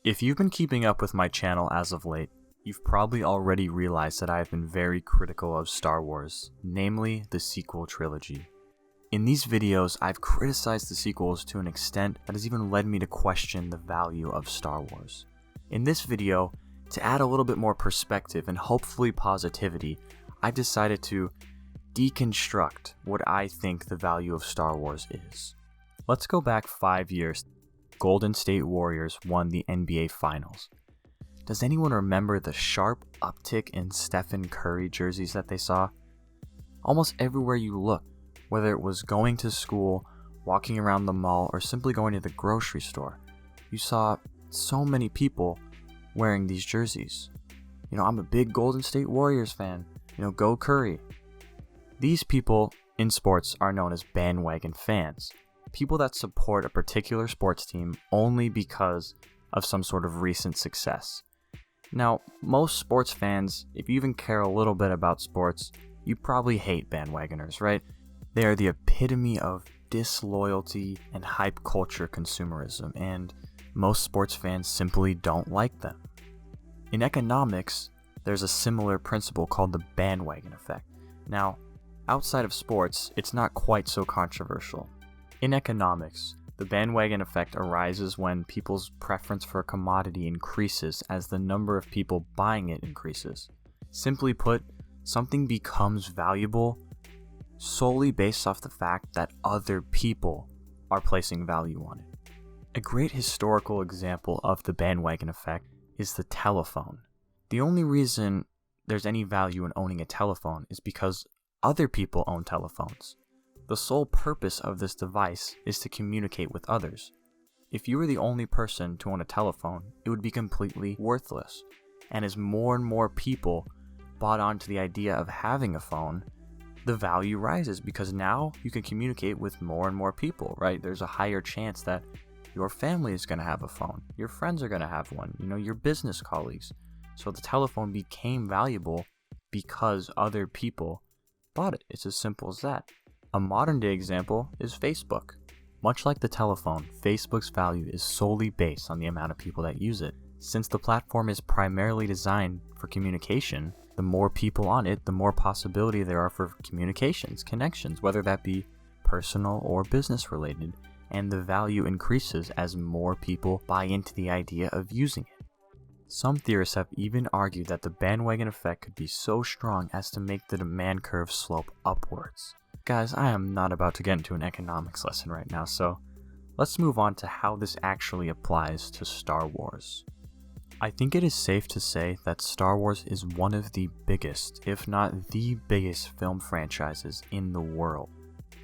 If you've been keeping up with my channel as of late, you've probably already realized that I have been very critical of Star Wars, namely the Sequel Trilogy. In these videos, I've criticized the sequels to an extent that has even led me to question the value of Star Wars. In this video, to add a little bit more perspective and hopefully positivity, I've decided to deconstruct what I think the value of Star Wars is. Let's go back 5 years. Golden State Warriors won the NBA Finals. Does anyone remember the sharp uptick in Stephen Curry jerseys that they saw? Almost everywhere you look, whether it was going to school, walking around the mall, or simply going to the grocery store, you saw so many people wearing these jerseys. I'm a big Golden State Warriors fan. Go Curry. These people in sports are known as bandwagon fans. People that support a particular sports team only because of some sort of recent success. Now, most sports fans, if you even care a little bit about sports, you probably hate bandwagoners, right? They are the epitome of disloyalty and hype culture consumerism, and most sports fans simply don't like them. In economics, there's a similar principle called the bandwagon effect. Now, outside of sports, it's not quite so controversial. In economics, the bandwagon effect arises when people's preference for a commodity increases as the number of people buying it increases. Simply put, something becomes valuable solely based off the fact that other people are placing value on it. A great historical example of the bandwagon effect is the telephone. The only reason there's any value in owning a telephone is because other people own telephones. The sole purpose of this device is to communicate with others. If you were the only person to own a telephone, it would be completely worthless. And as more and more people bought onto the idea of having a phone, the value rises because now you can communicate with more and more people, right? There's a higher chance that your family is going to have a phone, your friends are going to have one, your business colleagues. So the telephone became valuable because other people bought it. It's as simple as that. A modern day example is Facebook. Much like the telephone, Facebook's value is solely based on the amount of people that use it. Since the platform is primarily designed for communication, the more people on it, the more possibility there are for communications, connections, whether that be personal or business related, and the value increases as more people buy into the idea of using it. Some theorists have even argued that the bandwagon effect could be so strong as to make the demand curve slope upwards. Guys, I am not about to get into an economics lesson right now, so let's move on to how this actually applies to Star Wars. I think it is safe to say that Star Wars is one of the biggest, if not the biggest film franchises in the world.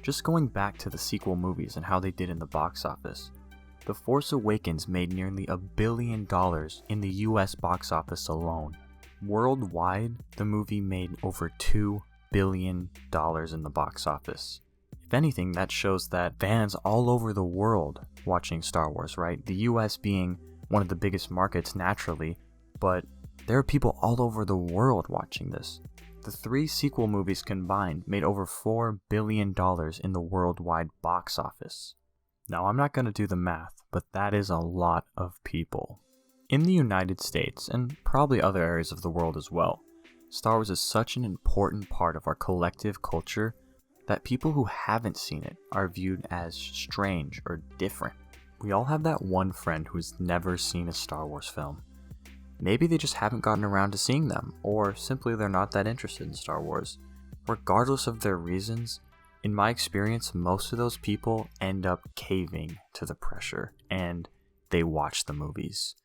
Just going back to the sequel movies and how they did in the box office, The Force Awakens made nearly $1 billion in the US box office alone. Worldwide, the movie made over $2 billion in the box office. If anything, that shows that fans all over the world watching Star Wars, right? The US being one of the biggest markets naturally, but there are people all over the world watching this. The 3 sequel movies combined made over $4 billion in the worldwide box office. Now, I'm not going to do the math, but that is a lot of people. In the United States, and probably other areas of the world as well, Star Wars is such an important part of our collective culture that people who haven't seen it are viewed as strange or different. We all have that one friend who's never seen a Star Wars film. Maybe they just haven't gotten around to seeing them, or simply they're not that interested in Star Wars. Regardless of their reasons, in my experience, most of those people end up caving to the pressure, and they watch the movies.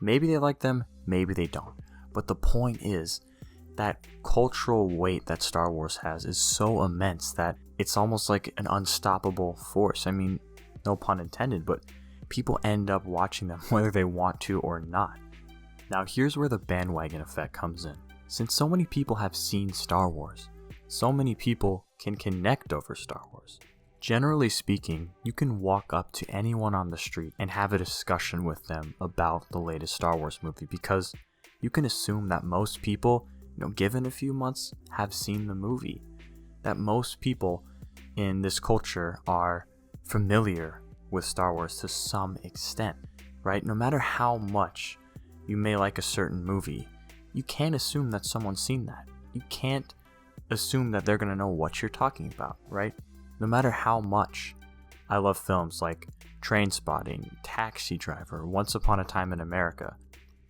Maybe they like them, maybe they don't. But the point is, that cultural weight that Star Wars has is so immense that it's almost like an unstoppable force. I mean, no pun intended, but people end up watching them whether they want to or not. Now here's where the bandwagon effect comes in. Since so many people have seen Star Wars, so many people can connect over Star Wars. Generally speaking, you can walk up to anyone on the street and have a discussion with them about the latest Star Wars movie because you can assume that most people, given a few months, have seen the movie. That most people in this culture are familiar with Star Wars to some extent. right? No matter how much you may like a certain movie, you can't assume that someone's seen that. You can't assume that they're gonna know what you're talking about, right? No matter how much I love films like Trainspotting, Taxi Driver, Once Upon a Time in America,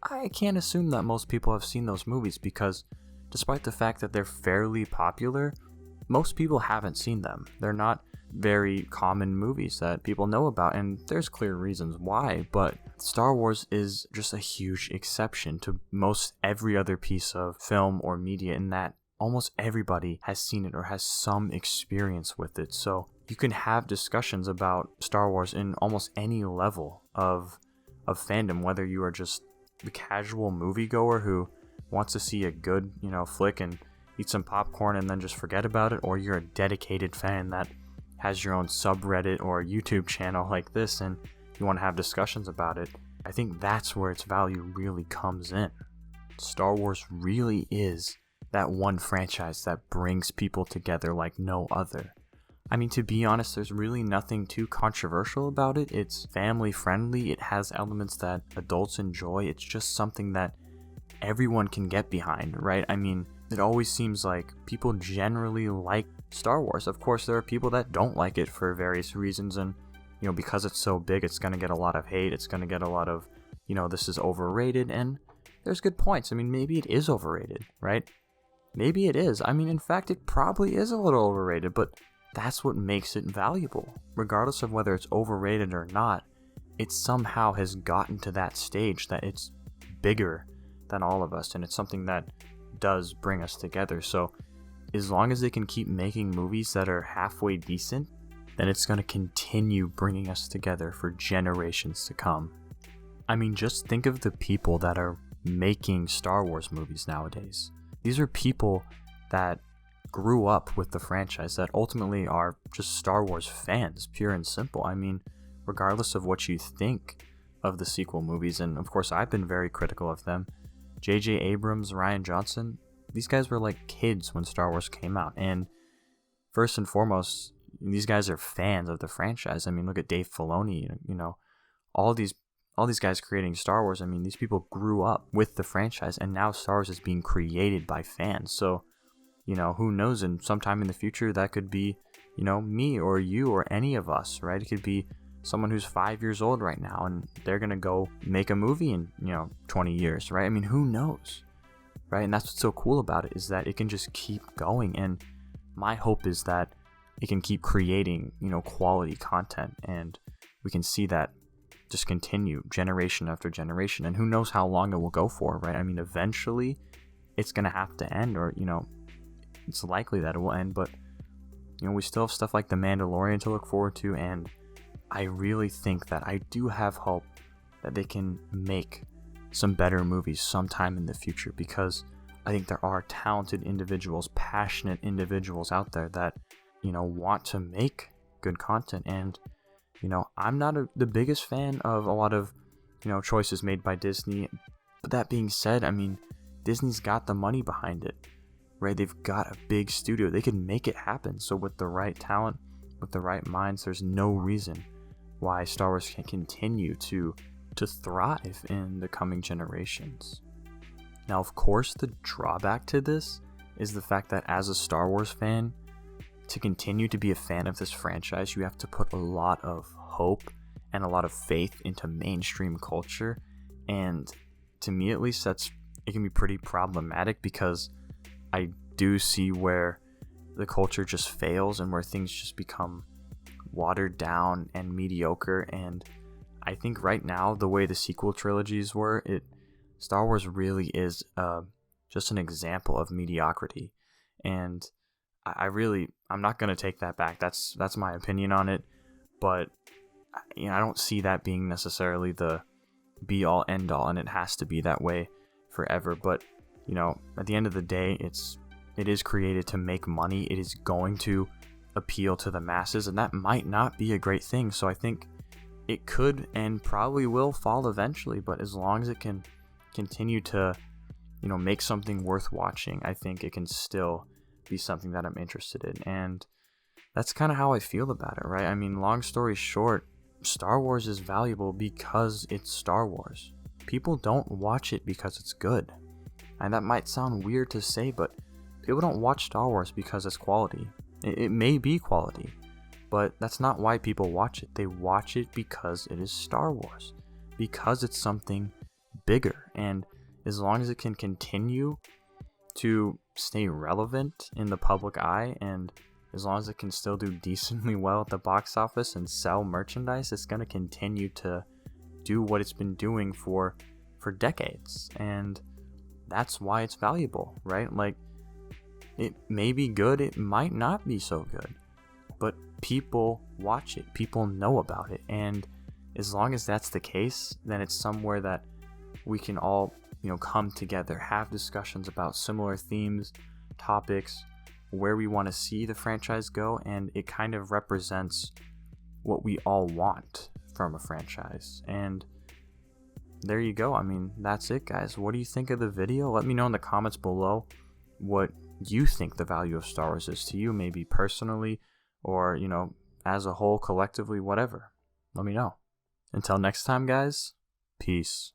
I can't assume that most people have seen those movies because despite the fact that they're fairly popular, most people haven't seen them. They're not very common movies that people know about, and there's clear reasons why, but Star Wars is just a huge exception to most every other piece of film or media in that almost everybody has seen it or has some experience with it. So you can have discussions about Star Wars in almost any level of fandom, whether you are just the casual moviegoer who wants to see a good, flick and eat some popcorn and then just forget about it, or you're a dedicated fan that has your own subreddit or YouTube channel like this and you want to have discussions about it. I think that's where its value really comes in. Star Wars really is that one franchise that brings people together like no other. I mean, to be honest, there's really nothing too controversial about it. It's family friendly. It has elements that adults enjoy. It's just something that everyone can get behind, right? I mean, it always seems like people generally like Star Wars. Of course, there are people that don't like it for various reasons, and because it's so big, it's going to get a lot of hate. It's going to get a lot of, this is overrated, and there's good points. I mean, maybe it is overrated, right? Maybe it is. I mean, in fact, it probably is a little overrated, but that's what makes it valuable. Regardless of whether it's overrated or not, it somehow has gotten to that stage that it's bigger than all of us, and it's something that does bring us together. So as long as they can keep making movies that are halfway decent, then it's going to continue bringing us together for generations to come. I mean, just think of the people that are making Star Wars movies nowadays. These are people that grew up with the franchise, that ultimately are just Star Wars fans, pure and simple. I mean, regardless of what you think of the sequel movies, and of course I've been very critical of them, J.J. Abrams, Rian Johnson, these guys were like kids when Star Wars came out, and first and foremost, these guys are fans of the franchise. I mean, look at Dave Filoni, all these guys creating Star Wars. I mean, these people grew up with the franchise, and now Star Wars is being created by fans. So, who knows, and sometime in the future that could be, me or you or any of us, right? It could be someone who's 5 years old right now, and they're gonna go make a movie in 20 years, right? I mean, who knows, right? And that's what's so cool about it, is that it can just keep going, and my hope is that it can keep creating quality content, and we can see that just continue generation after generation, and who knows how long it will go for, right? I mean, eventually it's gonna have to end, or it's likely that it will end, but we still have stuff like The Mandalorian to look forward to, and I really think that I do have hope that they can make some better movies sometime in the future, because I think there are talented individuals, passionate individuals out there that want to make good content. And I'm not the biggest fan of a lot of choices made by Disney, but that being said, I mean, Disney's got the money behind it, right? They've got a big studio, they can make it happen. So with the right talent, with the right minds, there's no reason why Star Wars can continue to thrive in the coming generations. Now, of course, the drawback to this is the fact that as a Star Wars fan, to continue to be a fan of this franchise, you have to put a lot of hope and a lot of faith into mainstream culture. And to me, at least, it can be pretty problematic, because I do see where the culture just fails and where things just become watered down and mediocre. And I think right now, the way the sequel trilogies were, Star Wars really is just an example of mediocrity. And I'm not going to take that back. That's my opinion on it. But I don't see that being necessarily the be all end all, and it has to be that way forever. But at the end of the day, it is created to make money. It is going to appeal to the masses, and that might not be a great thing. So I think it could and probably will fall eventually, but as long as it can continue to make something worth watching, I think it can still be something that I'm interested in. And that's kind of how I feel about it, right? I mean, long story short, Star Wars is valuable because it's Star Wars. People don't watch it because it's good. And that might sound weird to say, but people don't watch Star Wars because it's quality. It may be quality, but that's not why people watch it. They watch it because it is Star Wars, because it's something bigger. And as long as it can continue to stay relevant in the public eye, and as long as it can still do decently well at the box office and sell merchandise, it's going to continue to do what it's been doing for decades. And that's why it's valuable, right? Like, it may be good, it might not be so good, but people watch it, people know about it. And as long as that's the case, then it's somewhere that we can all, come together, have discussions about similar themes, topics, where we want to see the franchise go, and it kind of represents what we all want from a franchise. And there you go. I mean, that's it, guys. What do you think of the video? Let me know in the comments below what you think the value of Star Wars is to you, maybe personally, or, as a whole, collectively, whatever. Let me know. Until next time, guys, peace.